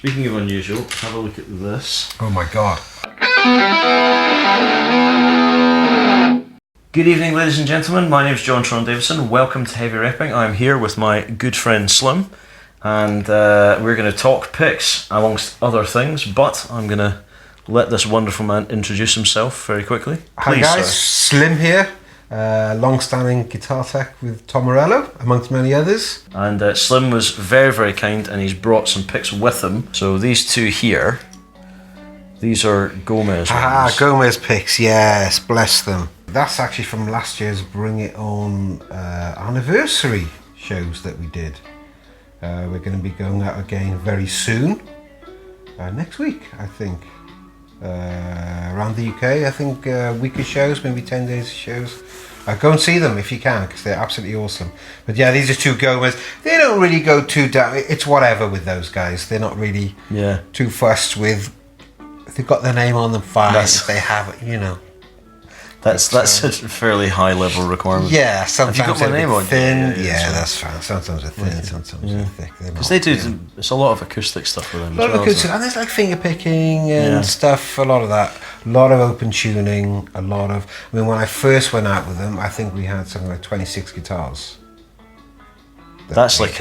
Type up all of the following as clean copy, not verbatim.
Speaking of unusual, have a look at this. Oh my god. Good evening, ladies and gentlemen. My name is John Tron Davison. Welcome to Heavy Repping. I'm here with my good friend Slim, and we're going to talk picks amongst other things, but I'm going to let this wonderful man introduce himself very quickly. Please, hi guys, sir. Slim here. Long-standing guitar tech with Tom Morello, amongst many others. And Slim was very, very kind, and he's brought some picks with him. So these two here, these are Gomez ones. Gomez picks, yes, bless them. That's actually from last year's Bring It On anniversary shows that we did. We're going to be going out again very soon. Next week, I think. Around the UK, I think week of shows, maybe 10 days of shows. Go and see them if you can, because they're absolutely awesome. But yeah, these are two Gomez. They don't really go too down. It's whatever with those guys. They're not really too fussed with. If they've got their name on them, fine. If they have it, you know. That's a fairly high level requirement. Yeah, sometimes have you got my name on? Thin. Yeah, that's fine. Sometimes they're thin, sometimes they're thick. Because they do. It's a lot of acoustic stuff with them. A lot of acoustic, and there's like finger picking and stuff. A lot of that. A lot of open tuning. A lot of. I mean, when I first went out with them, I think we had something like 26 guitars. That's like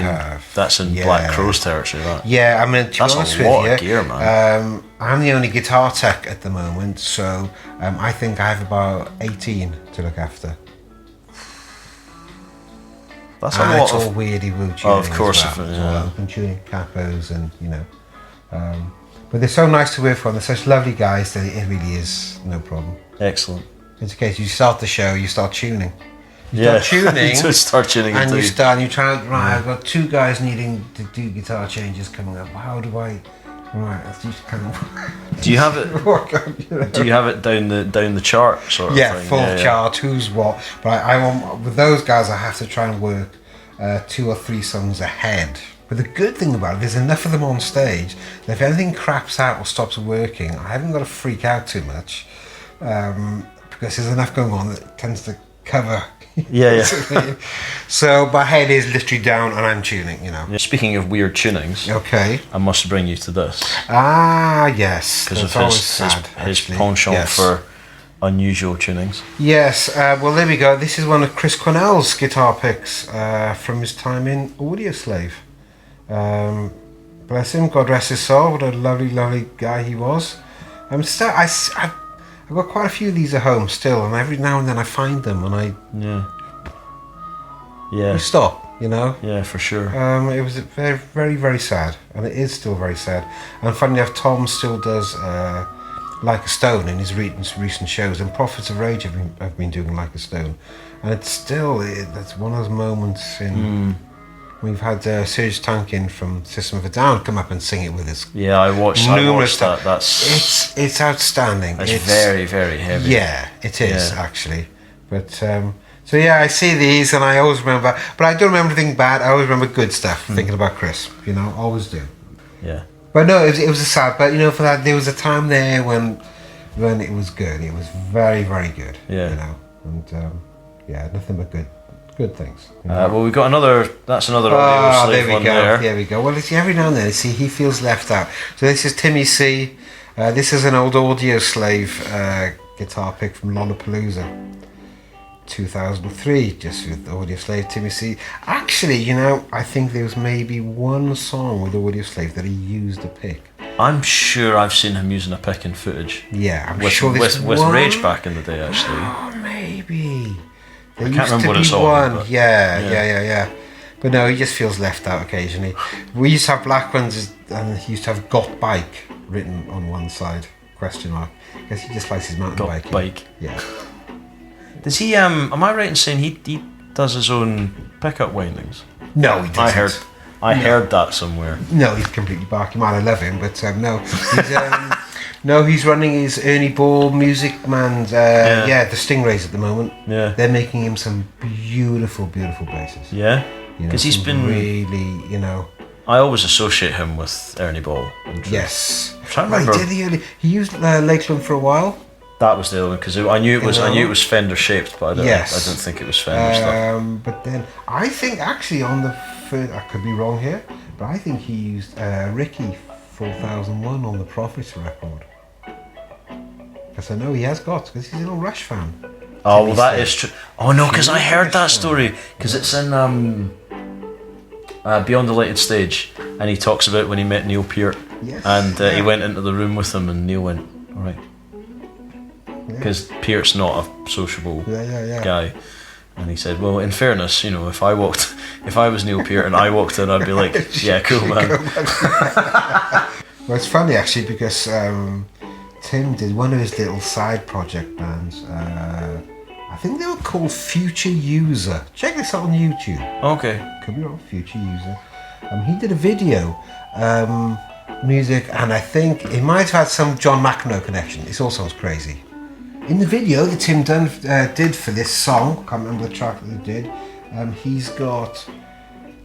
that's in Black Crowes territory. That. Yeah, I mean, to be honest with you, that's a lot of gear, man. I'm the only guitar tech at the moment, so I think I have about 18 to look after. That's a lot. It's all weirdy woo tuning. Oh, of course, open tuning, capos, and you know. But they're so nice to work for. They're such lovely guys that it really is no problem. Excellent. It's a case you start the show, you start tuning. You start tuning, you start tuning, and you try. Right, I've got two guys needing to do guitar changes coming up. How do I? Right, that's just kind of. Do you have it? Do you have it down the chart sort of thing? Full chart. Who's what? But I want with those guys. I have to try and work 2 or 3 songs ahead. But the good thing about it, there's enough of them on stage that if anything craps out or stops working, I haven't got to freak out too much because there's enough going on that tends to cover. Yeah. So my head is literally down and I'm tuning, you know. Speaking of weird tunings, I must bring you to this. Yes. Because of his penchant for unusual tunings. Yes. Well, there we go. This is one of Chris Cornell's guitar picks from his time in Audioslave. Bless him. God rest his soul. What a lovely, lovely guy he was. I've got quite a few of these at home still, and every now and then I find them, and you stop, you know. Yeah, for sure. It was very, very, very sad, and it is still very sad. And funny enough, Tom still does Like a Stone in his recent shows, and Prophets of Rage have been doing Like a Stone, and it's still that's one of those moments in. We've had Serge Tankin from System of a Down come up and sing it with us. Yeah, I watched that. It's outstanding. It's very, very heavy. Yeah, it is actually. But so I see these and I always remember. But I don't remember anything bad. I always remember good stuff. Thinking about Chris, you know, always do. Yeah. But no, it was a sad. But you know, for that there was a time there when it was good. It was very, very good. Yeah. You know, and nothing but good things. You know? Well, we've got another. That's another Audioslave one there. There we go. Well, every now and then, he feels left out. So this is Timmy C. This is an old Audioslave guitar pick from Lollapalooza, 2003. Just with Audioslave, Timmy C. Actually, you know, I think there was maybe one song with Audioslave that he used a pick. I'm sure I've seen him using a pick in footage. Yeah, I'm sure this with Rage back in the day, actually. Oh, maybe. I can't remember what it's on. Yeah. But no, he just feels left out occasionally. We used to have black ones, and he used to have "Got Bike" written on one side, question mark. I guess he just likes his mountain biking. Bike. Yeah. Does he? Am I right in saying he does his own pickup windings? No, he doesn't. I heard that somewhere. No, he's completely barky man. I love him, but no. He's, no, he's running his Ernie Ball Music Man's, the Stingrays at the moment. Yeah. They're making him some beautiful, beautiful basses. Yeah? Because he's been... really, you know... I always associate him with Ernie Ball. Yes. I'm trying to remember. He used Lakeland for a while. That was the other one, because I knew it was Fender shaped, but I didn't think it was Fender stuff. But then, I think actually on the first... I could be wrong here, but I think he used Ricky 4001 on the Prophets record. Because I know he has got, because he's an old Rush fan. Oh, well, that is true. Oh no, because I heard that story. Because it's in Beyond the Lighted Stage, and he talks about when he met Neil Peart, Yes, and he went into the room with him, and Neil went, "All right," because Peart's not a sociable guy, and he said, "Well, in fairness, you know, if I was Neil Peart and I walked in, I'd be like, yeah, cool, man." Well, it's funny actually because Tim did one of his little side project bands. I think they were called Future User. Check this out on YouTube. Okay. Could be wrong. Future User. He did a video, music, and I think it might have had some John McEnroe connection. This all sounds crazy. In the video that Tim did for this song, I can't remember the track that he did. He's got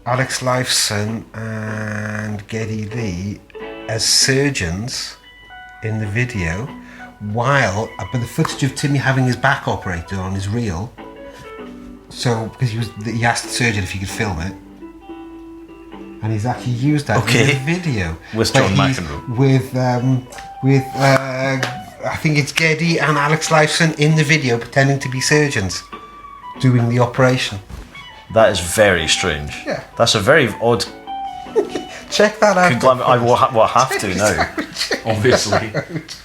Alex Lifeson and Geddy Lee as surgeons in the video, while but the footage of Timmy having his back operated on is real. So because he asked the surgeon if he could film it, and he's actually used that in the video with John McEnroe. With I think it's Geddy and Alex Lifeson in the video pretending to be surgeons doing the operation. That is very strange. Yeah. That's a very odd. Check that out. I will have to now, obviously.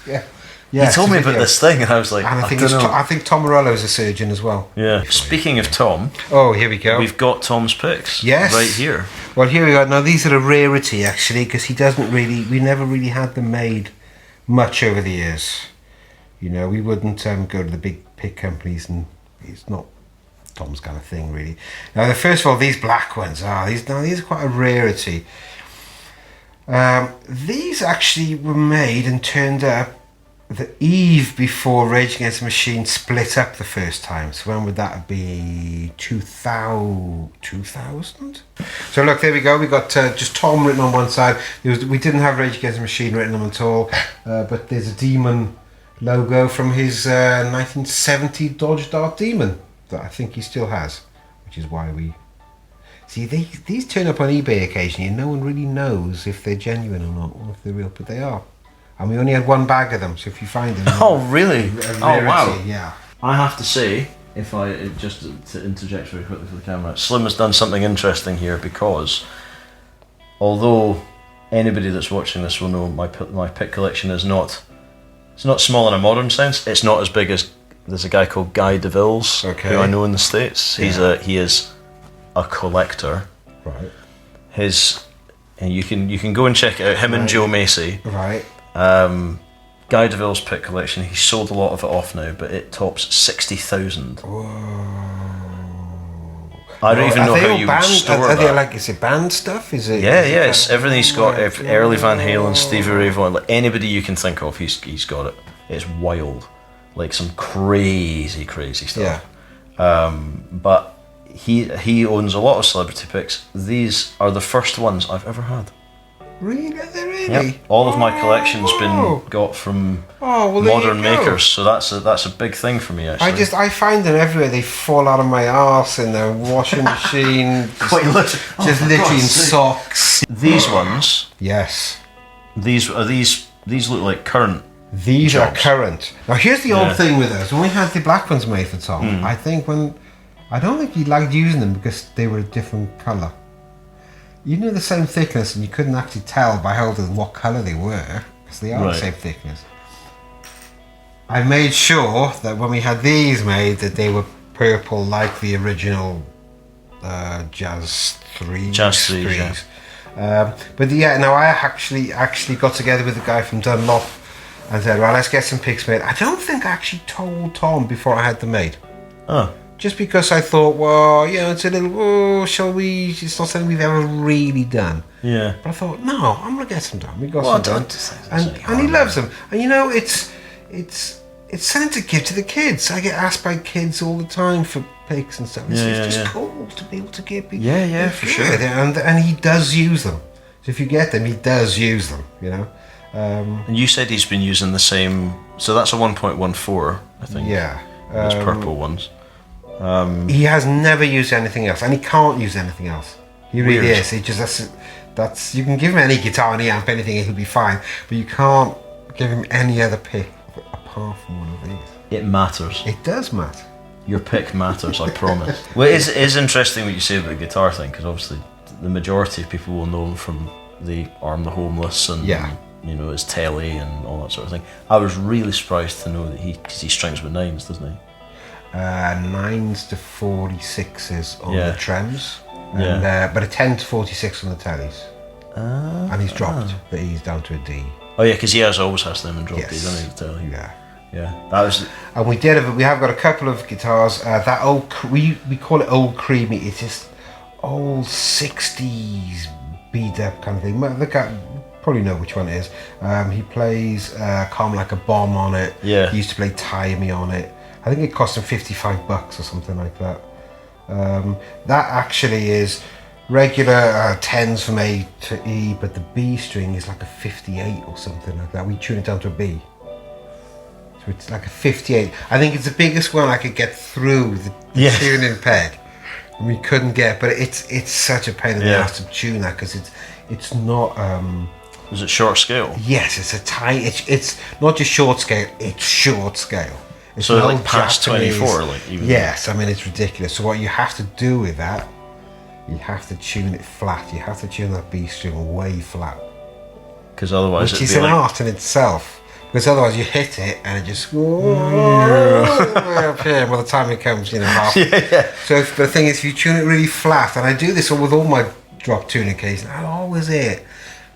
Yeah. He told me about this thing, and I was like, and I think Tom Morello is a surgeon as well. Yeah. Speaking of Tom, oh, here we go. We've got Tom's picks. Yes. Right here. Well, here we go. Now these are a rarity actually, because we never really had them made much over the years. You know, we wouldn't go to the big pick companies, and it's not Tom's kind of thing really. Now, first of all, these black ones these are quite a rarity. These actually were made and turned up the eve before Rage Against the Machine split up the first time. So when would that be? 2000? So look, there we go. We got just Tom written on one side. We didn't have Rage Against the Machine written on at all, but there's a demon logo from his 1970 Dodge Dart Demon that I think he still has, which is why we see these turn up on eBay occasionally, and no one really knows if they're genuine or not, or if they're real, but they are. And we only had one bag of them, so if you find them... Oh, really? Oh, wow. Yeah. I have to say, just to interject very quickly for the camera, Slim has done something interesting here, because although anybody that's watching this will know my pick collection is not... It's not small in a modern sense. It's not as big as... There's a guy called Guy DeVilles, who I know in the States. Yeah. He is a collector. Right. And you can go and check it out, him and Joe Macy. Right. Guy DeVille's pick collection, he sold a lot of it off now, but it tops 60,000. Whoa. I don't even know how you would store are that. they like, is it band stuff? Is it? Yeah, it's everything he's got. Early Van Halen, Stevie Ray Vaughan, like anybody you can think of, he's got it. It's wild, like some crazy stuff. Yeah. But he owns a lot of celebrity picks. These are the first ones I've ever had. Really? Really? Yep. All of my collection's been got from modern makers, so that's a big thing for me actually. I find them everywhere. They fall out of my arse in the washing machine. Quite literally. Just literally in socks. These ones. Yes. These look like current. These jobs. are current. Now here's the odd thing with us. When we had the black ones made for Tom, I don't think he liked using them because they were a different colour. You knew the same thickness, and you couldn't actually tell by holding what colour they were, because they are the same thickness. I made sure that when we had these made, that they were purple like the original Jazz 3. Yeah. But now I actually got together with the guy from Dunlop and said, well, let's get some picks made. I don't think I actually told Tom before I had them made. Oh. Just because I thought, well, it's a little, shall we? It's not something we've ever really done. Yeah. But I thought, no, I'm going to get some done. We got some done. And he loves them. And it's something to give to the kids. I get asked by kids all the time for picks and stuff. It's just cool to be able to give people. Yeah, for sure. And he does use them. So if you get them, he does use them, And you said he's been using the same, so that's a 1.14, I think. Yeah. Those purple ones. He has never used anything else, and he can't use anything else. He really is. He just That's you can give him any guitar, any amp, anything, he'll be fine. But you can't give him any other pick apart from one of these. It matters. It does matter. Your pick matters, I promise. Well, it is interesting what you say about the guitar thing, because obviously the majority of people will know him from the Arm the Homeless and you know, his telly and all that sort of thing. I was really surprised to know that because he strings with 9s, doesn't he? 9s to 46s on the trems, and, but a 10 to 46 on the tellies. And he's dropped the E's down to a D. Oh yeah, because he always has them and dropped E's, doesn't he? The telly. Yeah. That was. And we have got a couple of guitars. That old we call it old creamy. It's just old 60s beat up kind of thing. Look at. Probably know which one it is. He plays Calm Like a Bomb on it. Yeah. He used to play Tie Me on it. I think it cost him $55 or something like that. That actually is regular 10s from A to E, but the B string is like a 58 or something like that. We tune it down to a B. So it's like a 58. I think it's the biggest one I could get through the tuning peg. And we couldn't get, but it's such a pain in the ass to tune that, because it's not... Is it short scale? Yes, it's a tiny. It's not just short scale. It's short scale. It's so like past Japanese, 24, like even. Yes, I mean it's ridiculous. So what you have to do with that, you have to tune it flat. You have to tune that B string way flat. Because otherwise, which is an art in itself. Because otherwise you hit it and it just up here. By the time it comes, half. So the thing is, if you tune it really flat, and I do this with all my drop tuning cases, I'll always hit it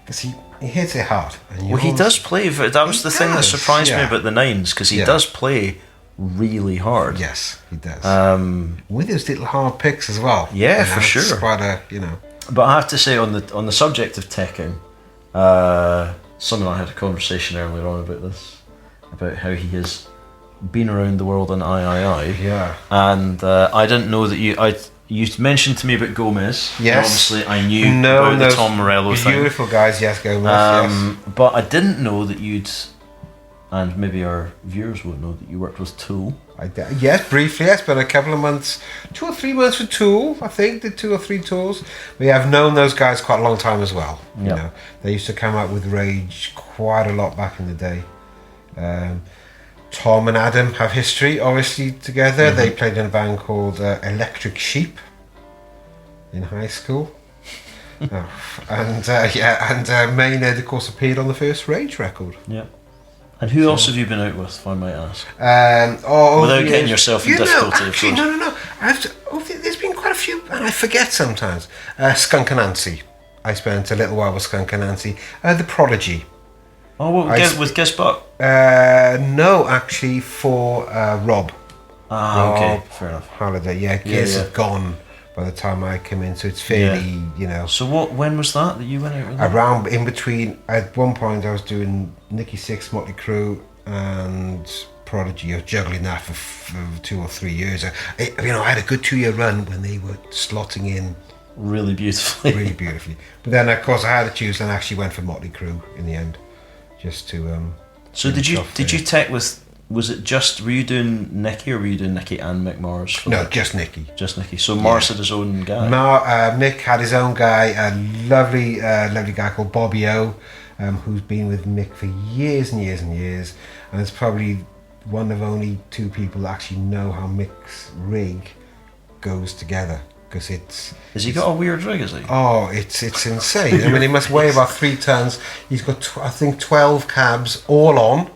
because he hits it hard. And he does play. That was the thing that surprised me about the 9s, because he does play really hard. Yes, he does. With his little hard picks as well. Yeah, for sure. It's quite a, But I have to say, on the subject of teching, Sam and I had a conversation earlier on about this, about how he has been around the world on III. Yeah. And I didn't know that you mentioned to me about Gomez. Yes. Obviously, I knew about the Tom Morello thing. Beautiful guys, yes, Gomez, yes. But I didn't know that you'd, and maybe our viewers won't know, that you worked with Tool. Yes, briefly, yes, but a couple of months, 2 or 3 months with Tool, I think, did 2 or 3 tours. We have known those guys quite a long time as well. They used to come out with Rage quite a lot back in the day. Tom and Adam have history, obviously, together. Mm-hmm. They played in a band called Electric Sheep in high school. And Maynard, of course, appeared on the first Rage record. Yeah. And who else have you been out with, if I might ask? Without getting yourself in difficulty, actually, no. There's been quite a few, and I forget sometimes. Skunk Anansie. I spent a little while with Skunk Anansie. The Prodigy. Oh, with Guess Buck? No, actually, for Rob. Ah, okay, fair enough. Holiday, Giz had gone by the time I came in, so it's fairly, So when was that you went out with them? Around, in between, at one point I was doing Nicky Six, Motley Crue, and Prodigy. I was juggling that for 2 or 3 years. I had a good 2-year run when they were slotting in really beautifully. Really beautifully. But then, of course, I had to choose and actually went for Motley Crue in the end. Just to so did you tech with, was it just, were you doing Nicky or were you doing Nicky and Mick Mars? No, just Nicky. Just Nicky. So Mars had his own guy. Mick had his own guy, a lovely guy called Bobby O, who's been with Mick for years and years and years, and it's probably one of only 2 people that actually know how Mick's rig goes together. Because has he got a weird rig, is he? Oh, it's insane. I mean, he must weigh about 3 tons. He's got, I think, 12 cabs all on.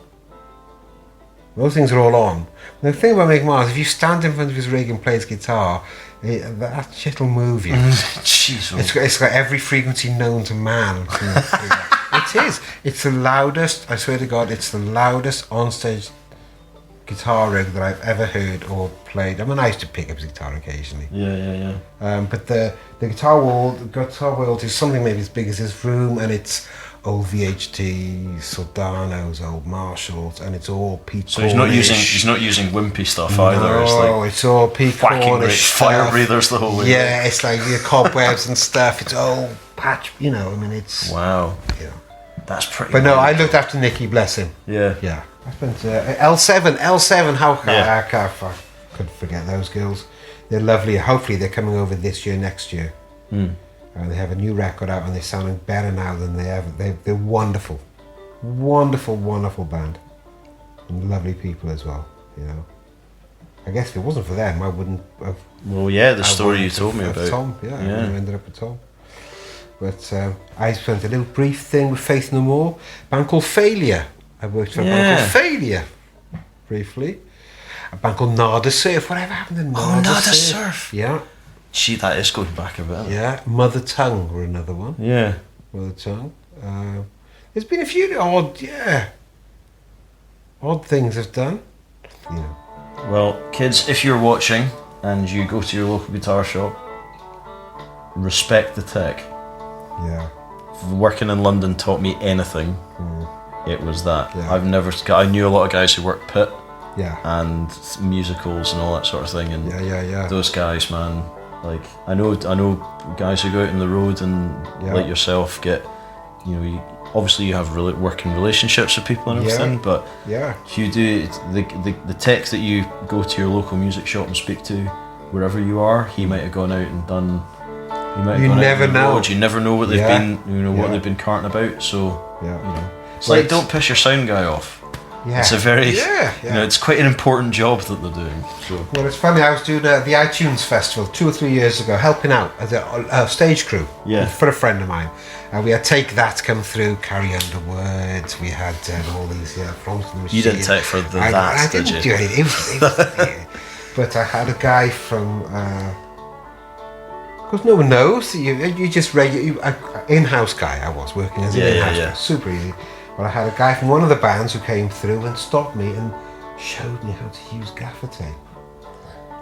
Those things are all on. The thing about Mick Mars, if you stand in front of his rig and play his guitar, that shit will move you. Jeez. It's got every frequency known to man. It is. It's the loudest, I swear to God, it's the loudest onstage guitar rig that I've ever heard or played. I mean, I used to pick up his guitar occasionally. Yeah. But the guitar world is something maybe as big as this room, and it's old VHTs, Soldanos, old Marshalls, and it's all Pete. So he's not using wimpy stuff either. No, it's all Pete Cornish fire breathers the whole way. Yeah, it's like the cobwebs and stuff. It's all patch. I mean, it's wow. Yeah, that's pretty. But no, I looked after Nicky, bless him. Yeah. I spent L7. How I could forget those girls. They're lovely. Hopefully, they're coming over this year, next year. And they have a new record out, and they're sounding better now than they ever. They're wonderful, wonderful, wonderful band, and lovely people as well. You know, I guess if it wasn't for them, I wouldn't have. Well, yeah, the story you told me about. Tom, yeah, I wouldn't have ended up with Tom. But I spent a little brief thing with Faith No More, a band called Failure. I worked for a band called Failure, briefly. A band called Nada Surf. Whatever happened to Nada Surf? Yeah. Gee, that is going back a bit. Yeah. Mother Tongue were another one. Yeah. Mother Tongue. There's been a few odd things I've done. Yeah. Well, kids, if you're watching and you go to your local guitar shop, respect the tech. Yeah. If working in London taught me anything, it was that. Yeah. I knew a lot of guys who worked pit. Yeah. And musicals and all that sort of thing. And those guys, man, like I know guys who go out on the road and like yourself get, obviously you have working relationships with people and everything, but if you do the tech that you go to your local music shop and speak to, wherever you are, he might have gone out and done. You never know. You never know what they've been, what they've been carting about. So it's like don't piss your sound guy off. Yeah. It's a very, it's quite an important job that they're doing. So. Well, it's funny. I was doing the iTunes Festival 2 or 3 years ago, helping out as a stage crew for a friend of mine. And we had Take That come through, Carrie Underwood. We had all these Florence and the Machine. You didn't take for the I didn't do anything. It was but I had a guy from. Because no one knows. You just in-house guy. I was working as an in-house guy. Super easy. But I had a guy from one of the bands who came through and stopped me and showed me how to use gaffer tape.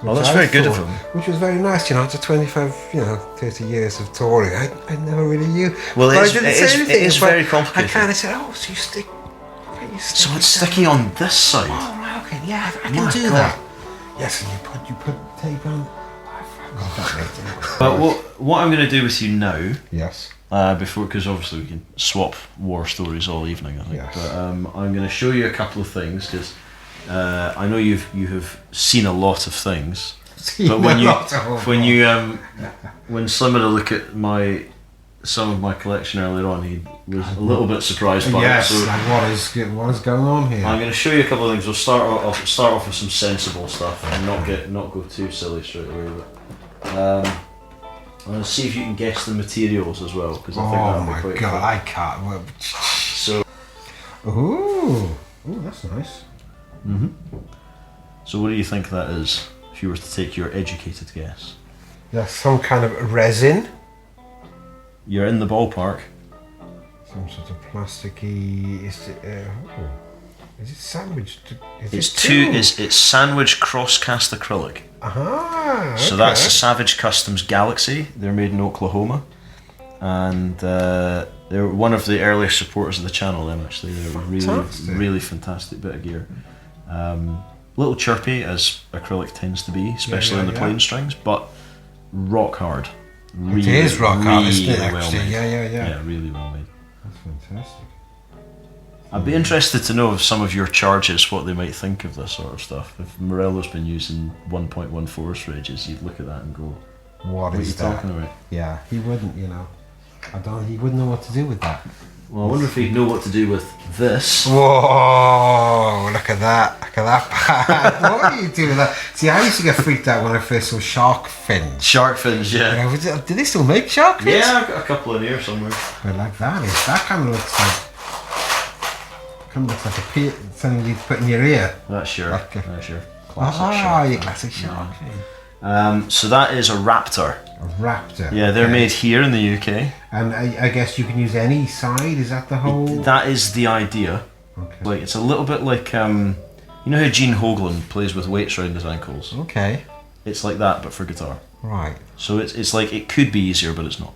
Well, that's very good of him. Which was very nice, after 25, 30 years of touring, I never really knew. Well, but I didn't say anything. It is very complicated. I kind of said, so you stick... So it's sticky on this side? Oh, okay, yeah, I can do that. Yes, and you put tape on... But what I'm going to do with you now... Yes. Because obviously we can swap war stories all evening, I think. Yes. But I'm going to show you a couple of things because I know you have seen a lot of things. But when Slim had a look at some of my collection earlier on, he was a little bit surprised by it. So what is going on here? I'm going to show you a couple of things. We'll start off with some sensible stuff and not go too silly straight away. But, I'm going to see if you can guess the materials as well, because I think that'll be quite fun. I can't. So, ooh, that's nice. Mm-hmm. So what do you think that is, if you were to take your educated guess? That's some kind of resin. You're in the ballpark. Some sort of plasticky... Is it sandwiched? It's sandwich cross-cast acrylic. Okay. So that's a Savage Customs Galaxy. They're made in Oklahoma, and they're one of the earliest supporters of the channel. Them actually, they're really fantastic bit of gear. Little chirpy as acrylic tends to be, especially on the plain strings, but rock hard. It is rock hard, isn't it? Well made. Yeah, really well made. That's fantastic. I'd be interested to know of some of your charges, what they might think of this sort of stuff. If Morello's been using 1.14 for ages, you'd look at that and go, what are you talking about? Yeah, he wouldn't, he wouldn't know what to do with that. Well, I wonder if he'd know what to do with this. Whoa, look at that pad. What are you doing with that? See, I used to get freaked out when I first saw shark fins. Shark fins, yeah. Do they still make shark fins? Yeah, I've got a couple in here somewhere. But like that kind of looks like... something you'd put in your ear. That's your classic shark. Your classic shark fin. So that is a Raptor. A Raptor. Yeah, they're made here in the UK. And I guess you can use any side. Is that the whole? That is the idea. Okay. Like it's a little bit like you know how Gene Hoglan plays with weights around his ankles. Okay. It's like that, but for guitar. Right. So it's like it could be easier, but it's not.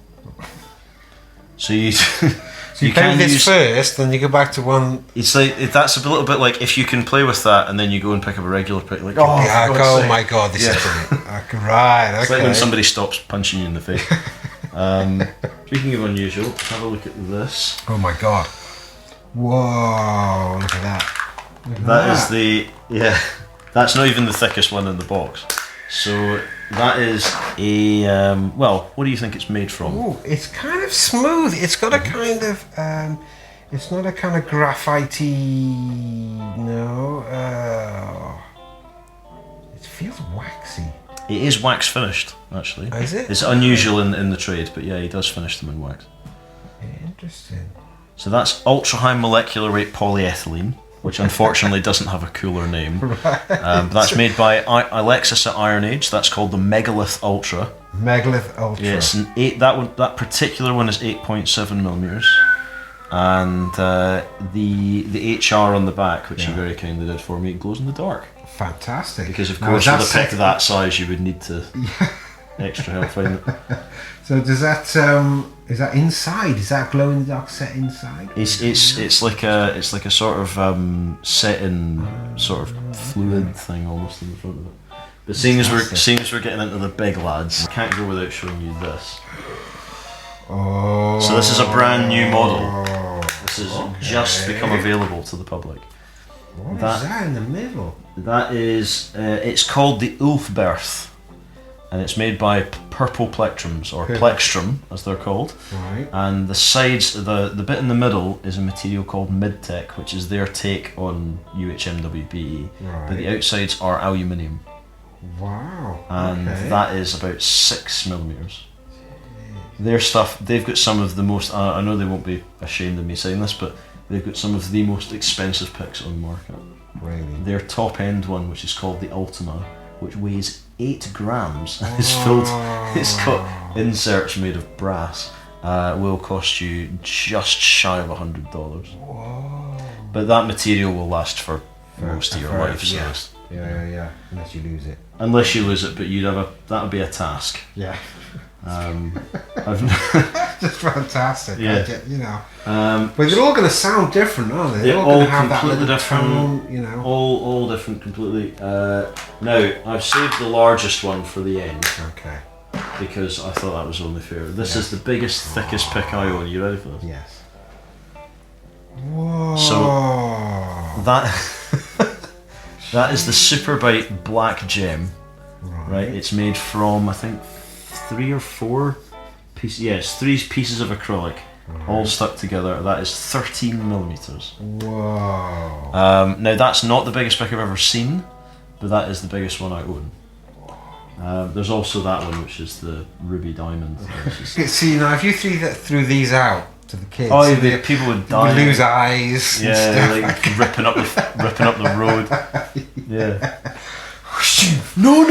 So you. So you play this first, then you go back to one. It's like that's a little bit like if you can play with that, and then you go and pick up a regular pick. Like oh my god, this is brilliant. Right, okay. It's like when somebody stops punching you in the face. Speaking of unusual, have a look at this. Oh my god! Whoa! Look at that. That is the that's not even the thickest one in the box. So that is a well. What do you think it's made from? Oh, it's kind of smooth. It's got a kind of it's not a kind of graphite-y, no. It feels waxy. It is wax finished, actually. Is it? It's unusual in the trade, but yeah, he does finish them in wax. Interesting. So that's ultra high molecular weight polyethylene, which unfortunately doesn't have a cooler name. Right. That's made by Alexis at Iron Age. That's called the Megalith Ultra. Megalith Ultra. Yeah, it's an 8. That particular one is 8.7 millimeters, and the HR on the back, which you very kindly did for me, it glows in the dark. Fantastic. Because of course, with a pick that size, you would need to extra help find it. So does that is that inside? Is that glow in the dark set inside? It's like a sort of set in sort of fluid thing almost in the front of it. But seeing as we're getting into the big lads, I can't go without showing you this. Oh. So this is a brand new model. This has just become available to the public. What is that in the middle? That is, it's called the Ulfberth, and it's made by Purple Plectrums, or Plextrum as they're called. Right. And the sides, the bit in the middle is a material called Midtech, which is their take on UHMWPE. Right. But the outsides are aluminium. Wow. And that is about 6 millimeters. Their stuff, they've got some of the most, I know they won't be ashamed of me saying this, but they've got some of the most expensive picks on the market. Really? Their top end one, which is called the Ultima, which weighs 8 grams and is filled, it's got inserts made of brass, will cost you just shy of $100. Whoa. But that material will last for most of your life. So Yeah. Unless you lose it. unless you lose it, but that would be a task. Yeah. I've Just fantastic. Yeah. You know. But they're all going to sound different, aren't they? They're all all going to have that completely little different. tone, you know. all different completely. Now I've saved the largest one for the end. Okay. Because I thought that was only fair. This is the biggest, thickest pick I own. You ready for this? Yes. Whoa. So that is the Superbite Black Gem. Right. It's made from, I think, 3 or 4 pieces. Yes, 3 pieces of acrylic, all stuck together. That is 13 millimeters. Whoa. Now that's not the biggest pick I've ever seen, but that is the biggest one I own. There's also that one, which is the Ruby Diamond. See, now if you threw these out to the kids, people would die. Would lose eyes. Yeah, like ripping up the road. Yeah. No.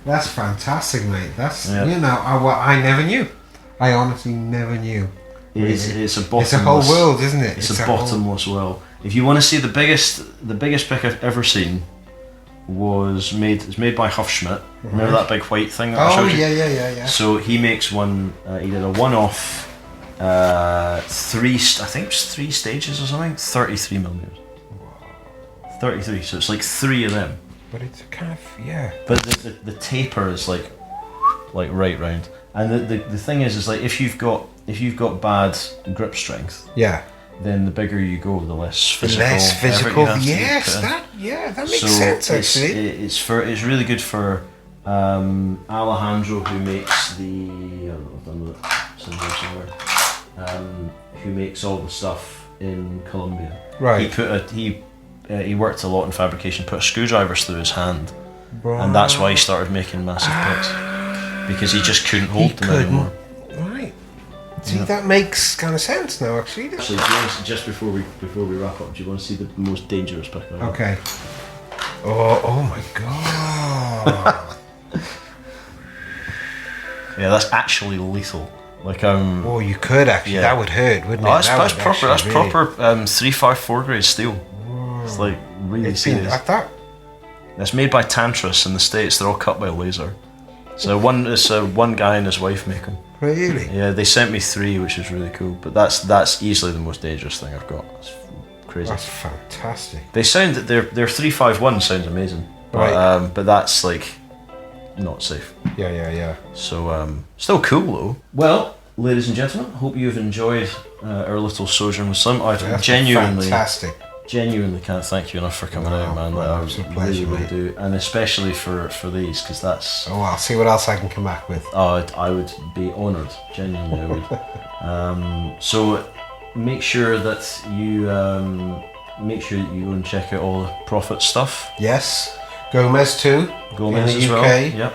That's fantastic, mate. That's you know, I never knew. I honestly never knew. It's a bottomless. It's a whole world, isn't it? It's a bottomless well. If you want to see the biggest pick I've ever seen, it's made by Huffschmidt. Remember that big white thing that I showed you? Yeah. So he makes one. He did a one-off. 3 stages or something. 33 millimeters. 33. So it's like 3 of them. But it's a kind of But the taper is like right round. And the thing is like if you've got bad grip strength. Yeah. Then the bigger you go, the less physical. Yes, that makes sense actually. It's really good for Alejandro, who makes I've done it somewhere. Who makes all the stuff in Colombia. Right. He worked a lot in fabrication. Put screwdrivers through his hand, and that's why he started making massive picks because he just couldn't hold them anymore. Right. See, that makes kind of sense now, actually. Actually, just before we wrap up, do you want to see the most dangerous pick? Okay. Oh my god. Yeah, that's actually lethal. Like Oh, you could actually. Yeah. That would hurt, wouldn't it? Oh, that's proper. That's proper 354 grade steel. Whoa. It's like really serious. It's made by Tantris in the States. They're all cut by laser. So one guy and his wife make them. Really? Yeah, they sent me 3, which is really cool. But that's easily the most dangerous thing I've got. It's crazy. That's fantastic. They sound that their 351 sounds amazing. But, right. But that's like not safe. Yeah. So still cool though. Well, ladies and gentlemen, hope you've enjoyed our little sojourn with Slim. I've genuinely genuinely can't thank you enough for coming out, man. Well, it's a pleasure, really mate. do, and especially for these, because that's. Oh, I'll see what else I can come back with. Oh, I would be honoured. Genuinely, I would. So make sure that you go and check out all the Prophet stuff. Yes, Gomez too. Gomez in the as UK. well.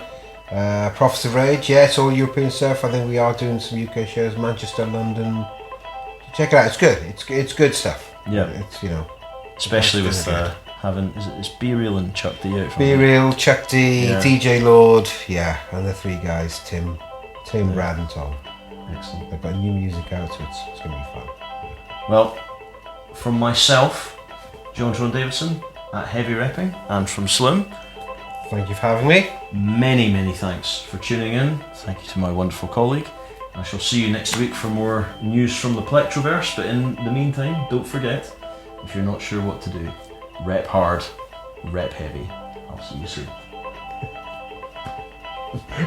Yep. Prophets of Rage. Yeah, it's all European stuff. I think we are doing some UK shows, Manchester, London. Check it out. It's good. It's good stuff. Yeah. It's Especially it's with good. having it's Be Real and Chuck D out. Be Real, Chuck D, Yeah. DJ Lord, yeah, and the three guys, Tim, Brad, and Tom. Excellent. They've got new music out, so it's going to be fun. Well, from myself, John Davidson at Heavy Repping, and from Slim, Thank you for having me. many thanks for tuning in. Thank you to my wonderful colleague. I shall see you next week for more news from the Plectroverse, but in the meantime, don't forget, if you're not sure what to do, rep hard, rep heavy. I'll see you soon.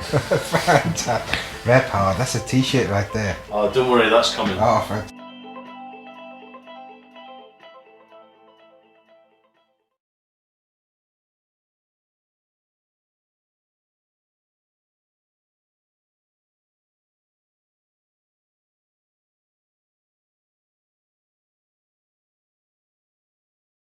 Fantastic. Rep hard, that's a t-shirt right there. Oh, don't worry, that's coming. Oh, fantastic.